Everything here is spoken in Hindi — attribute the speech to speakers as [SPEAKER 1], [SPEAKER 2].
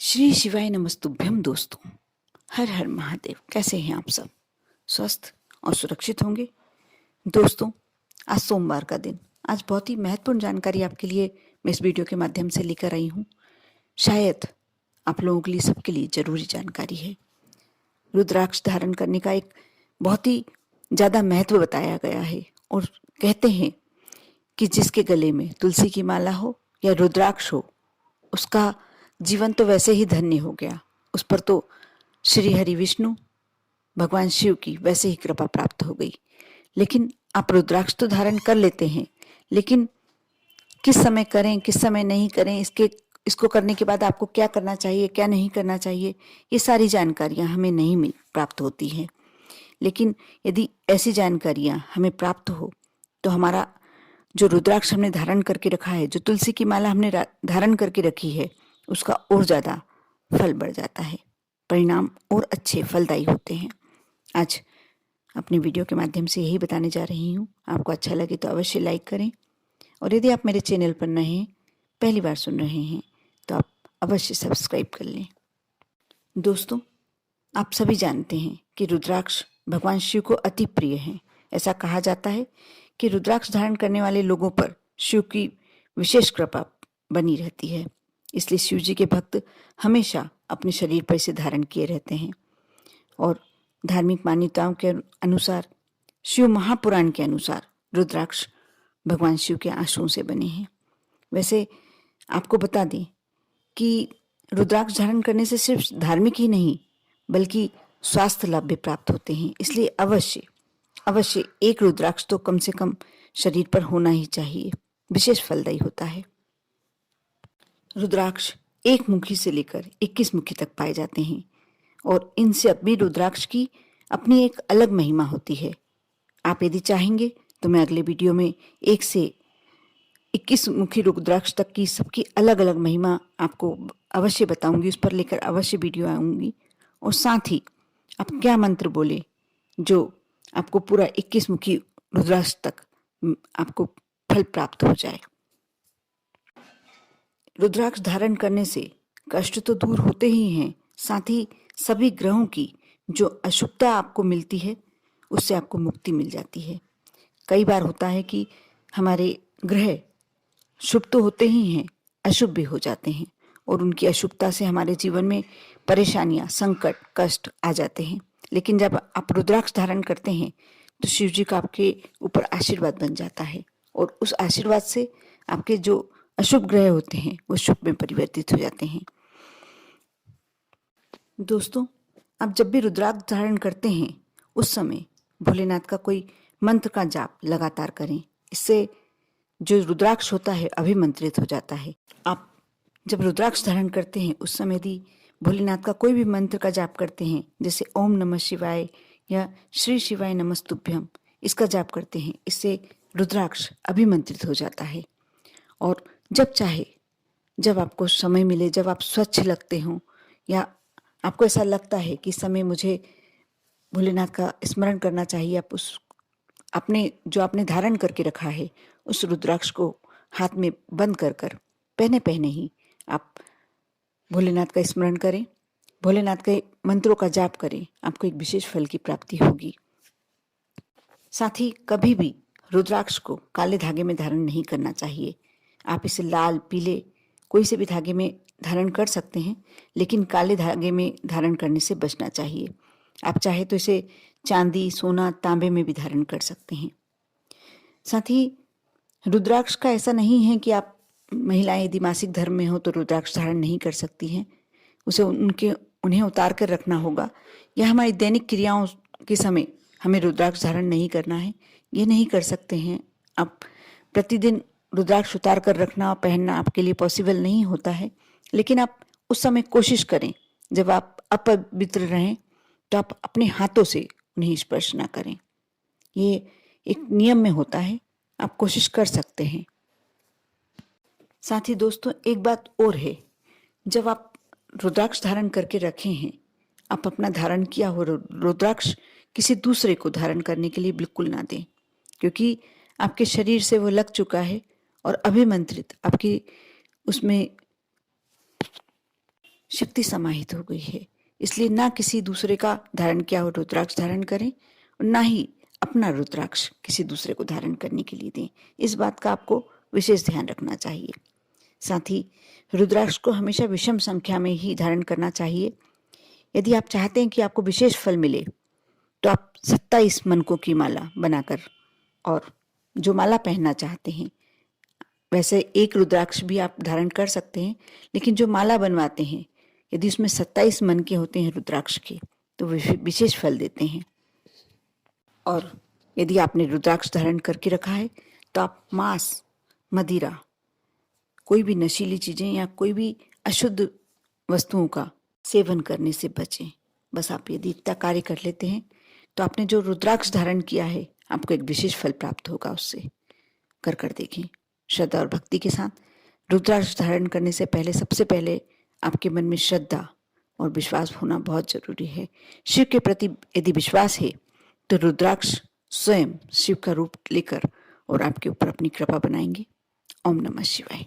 [SPEAKER 1] श्री शिवाय नमस्तुभ्यम दोस्तों। हर हर महादेव। कैसे हैं आप सब? स्वस्थ और सुरक्षित होंगे। दोस्तों, आज सोमवार का दिन। आज बहुत ही महत्वपूर्ण जानकारी आपके लिए मैं इस वीडियो के माध्यम से लेकर आई हूँ। शायद आप लोगों के लिए, सबके लिए जरूरी जानकारी है। रुद्राक्ष धारण करने का एक बहुत ही ज़्यादा महत्व बताया गया है और कहते हैं कि जिसके गले में तुलसी की माला हो या रुद्राक्ष हो, उसका जीवन तो वैसे ही धन्य हो गया। उस पर तो श्री हरि विष्णु भगवान शिव की वैसे ही कृपा प्राप्त हो गई। लेकिन आप रुद्राक्ष तो धारण कर लेते हैं, लेकिन किस समय करें, किस समय नहीं करें, इसको करने के बाद आपको क्या करना चाहिए, क्या नहीं करना चाहिए, ये सारी जानकारियां हमें नहीं प्राप्त होती हैं। लेकिन यदि ऐसी जानकारियां हमें प्राप्त हो तो हमारा जो रुद्राक्ष हमने धारण करके रखा है, जो तुलसी की माला हमने धारण करके रखी है, उसका और ज़्यादा फल बढ़ जाता है, परिणाम और अच्छे फलदायी होते हैं। आज अपने वीडियो के माध्यम से यही बताने जा रही हूँ। आपको अच्छा लगे तो अवश्य लाइक करें, और यदि आप मेरे चैनल पर नए हैं, पहली बार सुन रहे हैं, तो आप अवश्य सब्सक्राइब कर लें। दोस्तों, आप सभी जानते हैं कि रुद्राक्ष भगवान शिव को अति प्रिय है। ऐसा कहा जाता है कि रुद्राक्ष धारण करने वाले लोगों पर शिव की विशेष कृपा बनी रहती है। इसलिए शिव जी के भक्त हमेशा अपने शरीर पर इसे धारण किए रहते हैं। और धार्मिक मान्यताओं के अनुसार, शिव महापुराण के अनुसार, रुद्राक्ष भगवान शिव के आंसुओं से बने हैं। वैसे आपको बता दें कि रुद्राक्ष धारण करने से सिर्फ धार्मिक ही नहीं, बल्कि स्वास्थ्य लाभ भी प्राप्त होते हैं। इसलिए अवश्य एक रुद्राक्ष तो कम से कम शरीर पर होना ही चाहिए। विशेष फलदायी होता है। रुद्राक्ष एक मुखी से लेकर 21 मुखी तक पाए जाते हैं, और इन सभी रुद्राक्ष की अपनी एक अलग महिमा होती है। आप यदि चाहेंगे तो मैं अगले वीडियो में 1 से 21 मुखी रुद्राक्ष तक की सबकी अलग अलग महिमा आपको अवश्य बताऊंगी। उस पर लेकर अवश्य वीडियो आऊंगी। और साथ ही आप क्या मंत्र बोले जो आपको पूरा 21 मुखी रुद्राक्ष तक आपको फल प्राप्त हो जाए। रुद्राक्ष धारण करने से कष्ट तो दूर होते ही हैं, साथ ही सभी ग्रहों की जो अशुभता आपको मिलती है, उससे आपको मुक्ति मिल जाती है। कई बार होता है कि हमारे ग्रह शुभ तो होते ही हैं, अशुभ भी हो जाते हैं, और उनकी अशुभता से हमारे जीवन में परेशानियां, संकट, कष्ट आ जाते हैं। लेकिन जब आप रुद्राक्ष धारण करते हैं तो शिव जी का आपके ऊपर आशीर्वाद बन जाता है, और उस आशीर्वाद से आपके जो अशुभ ग्रह होते हैं वो शुभ में परिवर्तित हो जाते हैं। दोस्तों, आप जब भी रुद्राक्ष धारण करते हैं, उस समय भोलेनाथ का कोई मंत्र का जाप लगातार करें। इससे जो रुद्राक्ष होता है अभिमंत्रित हो जाता है। आप जब रुद्राक्ष धारण करते हैं उस समय यदि भोलेनाथ का कोई भी मंत्र का जाप करते हैं, जैसे ओम नमः शिवाय या श्री शिवाय नमस्तुभ्यम, इसका जाप करते हैं, इससे रुद्राक्ष अभिमंत्रित हो जाता है। और जब चाहे, जब आपको समय मिले, जब आप स्वच्छ लगते हो या आपको ऐसा लगता है कि समय मुझे भोलेनाथ का स्मरण करना चाहिए, आप उस आपने धारण करके रखा है उस रुद्राक्ष को हाथ में बंद कर पहने ही आप भोलेनाथ का स्मरण करें, भोलेनाथ के मंत्रों का जाप करें। आपको एक विशेष फल की प्राप्ति होगी। साथ ही कभी भी रुद्राक्ष को काले धागे में धारण नहीं करना चाहिए। आप इसे लाल, पीले कोई से भी धागे में धारण कर सकते हैं, लेकिन काले धागे में धारण करने से बचना चाहिए। आप चाहे तो इसे चांदी, सोना, तांबे में भी धारण कर सकते हैं। साथ ही रुद्राक्ष का ऐसा नहीं है कि आप महिलाएं यदि मासिक धर्म में हो तो रुद्राक्ष धारण नहीं कर सकती हैं। उसे उन्हें उतार कर रखना होगा, या हमारी दैनिक क्रियाओं के समय हमें रुद्राक्ष धारण नहीं करना है, ये नहीं कर सकते हैं। आप प्रतिदिन रुद्राक्ष उतार कर रखना और पहनना आपके लिए पॉसिबल नहीं होता है, लेकिन आप उस समय कोशिश करें, जब आप अपवित्र रहें तो आप अपने हाथों से उन्हें स्पर्श ना करें। ये एक नियम में होता है, आप कोशिश कर सकते हैं। साथ ही दोस्तों, एक बात और है, जब आप रुद्राक्ष धारण करके रखे हैं, आप अपना धारण किया हो रुद्राक्ष किसी दूसरे को धारण करने के लिए बिल्कुल ना दें, क्योंकि आपके शरीर से वो लग चुका है और अभिमंत्रित आपकी उसमें शक्ति समाहित हो गई है। इसलिए ना किसी दूसरे का धारण किया हुआ रुद्राक्ष धारण करें और ना ही अपना रुद्राक्ष किसी दूसरे को धारण करने के लिए दें। इस बात का आपको विशेष ध्यान रखना चाहिए। साथ ही रुद्राक्ष को हमेशा विषम संख्या में ही धारण करना चाहिए। यदि आप चाहते हैं कि आपको विशेष फल मिले तो आप 27 मनकों की माला बनाकर, और जो माला पहनना चाहते हैं, वैसे एक रुद्राक्ष भी आप धारण कर सकते हैं, लेकिन जो माला बनवाते हैं यदि उसमें 27 मन के होते हैं रुद्राक्ष के तो विशेष फल देते हैं। और यदि आपने रुद्राक्ष धारण करके रखा है तो आप मांस, मदिरा, कोई भी नशीली चीजें या कोई भी अशुद्ध वस्तुओं का सेवन करने से बचें। बस आप यदि इतना कार्य कर लेते हैं तो आपने जो रुद्राक्ष धारण किया है आपको एक विशेष फल प्राप्त होगा। उससे कर देखें श्रद्धा और भक्ति के साथ। रुद्राक्ष धारण करने से पहले सबसे पहले आपके मन में श्रद्धा और विश्वास होना बहुत जरूरी है। शिव के प्रति यदि विश्वास है तो रुद्राक्ष स्वयं शिव का रूप लेकर और आपके ऊपर अपनी कृपा बनाएंगे। ओम नमः शिवाय।